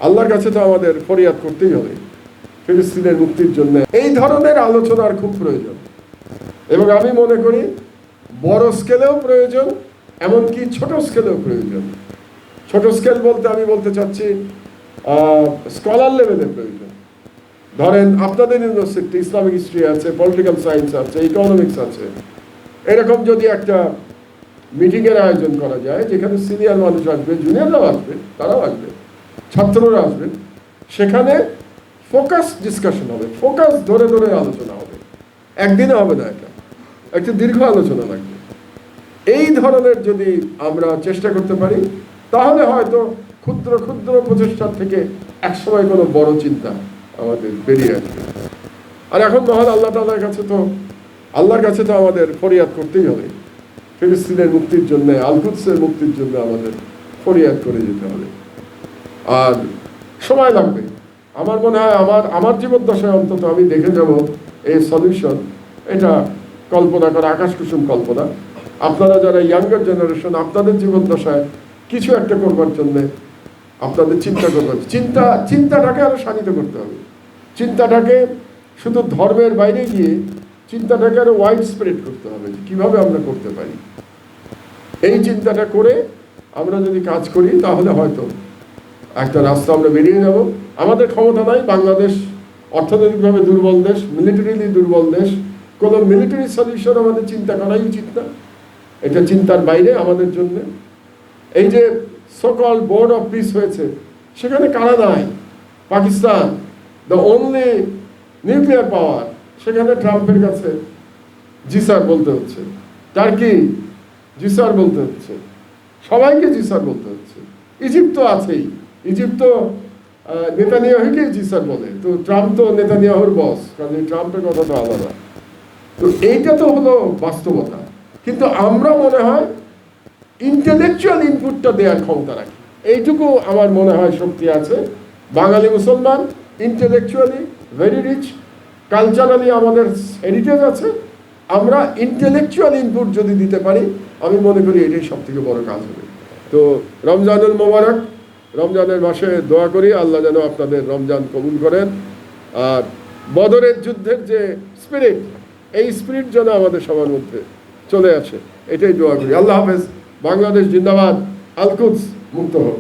আল্লাহর কাছে তো আমাদের ফরিয়াদ করতেই হবে ফিলিস্তিনের মুক্তির জন্য। এই ধরনের আলোচনার খুব প্রয়োজন এবং আমি মনে করি বড় স্কেলেও প্রয়োজন, এমনকি ছোট স্কেলেও প্রয়োজন। ছোট স্কেল বলতে আমি বলতে চাচ্ছি স্কলার লেভেলে প্রয়োজন। ধরেন আপনাদের ইউনিভার্সিটি ইসলামিক হিস্ট্রি আছে, পলিটিক্যাল সায়েন্স আছে, ইকোনমিক্স আছে, এরকম যদি একটা মিটিংয়ের আয়োজন করা যায় যেখানে সিনিয়র মানুষ আসবে, জুনিয়ররাও আসবে, তারাও আসবে, ছাত্ররা আসবেন, সেখানে ফোকাস ডিসকাশন হবে, ফোকাস ধরে ধরে আলোচনা হবে। একদিনে হবে না, এটা একটা দীর্ঘ আলোচনা লাগবে। এই ধরনের যদি আমরা চেষ্টা করতে পারি তাহলে হয়তো ক্ষুদ্র ক্ষুদ্র প্রচেষ্টার থেকে একসময় কোনো বড় চিন্তা আমাদের বেরিয়ে আসবে। আর এখন মহান আল্লাহর কাছে তো আমাদের ফরিয়াদ করতেই হবে ফিলিস্তিনের মুক্তির জন্য, আল-কুদসের মুক্তির জন্য আমাদের ফরিয়াদ করে যেতে হবে। আর সময় লাগবে। আমার মনে হয় আমার জীবদ্দশায় অন্তত আমি দেখে যাব এই সলিউশন। এটা কল্পনা করা আকাশ কুসুম কল্পনা। আপনারা যারা ইয়াঙ্গার জেনারেশন, আপনাদের জীবদ্দশায় কিছু একটা করবার জন্যে আপনাদের চিন্তা করবার, চিন্তাটাকে আরো শানিত করতে হবে। চিন্তাটাকে শুধু ধর্মের বাইরে গিয়ে চিন্তাটাকে আরো ওয়াইড স্প্রেড করতে হবে, কিভাবে আমরা করতে পারি। এই চিন্তাটা করে আমরা যদি কাজ করি তাহলে হয়তো একটা রাস্তা আমরা বেরিয়ে যাব। আমাদের ক্ষমতা নাই, বাংলাদেশ অর্থনৈতিকভাবে দুর্বল দেশ, মিলিটারিলি দুর্বল দেশ। কোনো মিলিটারি সলিউশন আমাদের চিন্তা করাই উচিত না, এটা চিন্তার বাইরে আমাদের জন্য। এই যে সোকল বোর্ড অফ পিস হয়েছে, সেখানে কারা নাই? Pakistan, the only nuclear power, সেখানে ট্রাম্পের কাছে জি স্যার বলতে হচ্ছে। টার্কি জি স্যার বলতে হচ্ছে, সবাইকে জি স্যার বলতে হচ্ছে। ইজিপ্ট তো আছেই, ইজিপ্ট তো নেতানিয়াহুকে জি স্যার বলে, তো ট্রাম্প তো নেতানিয়াহুর বস, কাজে ট্রাম্পের কথা তো আলাদা। তো এইটা তো হলো বাস্তবতা। কিন্তু আমরা মনে হয় ইন্টেলেকচুয়াল ইনপুটটা দেওয়ার ক্ষমতা রাখি, এইটুকু আমার মনে হয় শক্তি আছে। বাঙালি মুসলমান ইন্টেলেকচুয়ালি ভেরি রিচ, কালচারালি আমাদের হেরিটেজ আছে। আমরা ইন্টেলেকচুয়াল ইনপুট যদি দিতে পারি, আমি মনে করি এটাই সব থেকে বড় কাজ হবে। তো রমজানুল মোবারক, রমজানের মাসে দোয়া করি আল্লাহ যেন আপনাদের রমজান কবুল করেন। আর বদরের যুদ্ধের যে স্পিরিট, এই স্পিরিট যেন আমাদের সবার মধ্যে চলে আসে, এটাই দোয়া করি। আল্লাহ হাফেজ। বাংলাদেশ জিন্দাবাদ। আল-কুদস মুক্ত হোক।